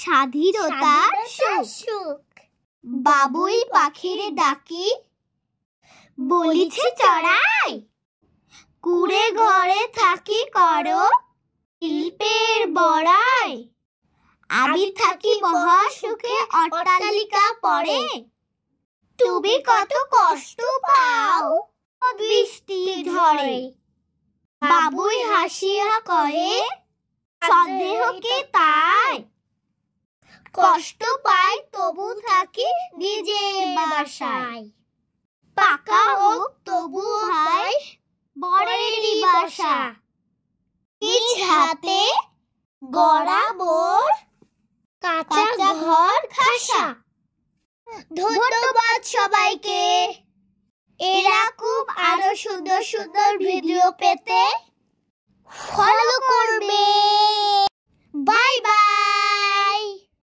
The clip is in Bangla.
স্বাধীনতার সুখ। বাবুই পাখির ডাকি বলিছে চড়াই, কুড়ে ঘরে থাকি করো শিল্পের বড়াই। আমি থাকি মহা সুখে অট্টালিকা পড়ে, তুমি কত কষ্ট পাও বৃষ্টি ঝড়ে। বাবুই হাসিয়া কহে সন্দেহকে তাই, কষ্ট পাই তবু থাকি নিজের বাসায়। পাকা হোক তবু ভাই বরেরই বাসা, নিজ হাতে গড়া মোর কাঁচা ঘর খাসা। ধন্যবাদ সবাইকে। এরকম আরো সুন্দর সুন্দর ভিডিও পেতে ফলো করবে। Bye bye.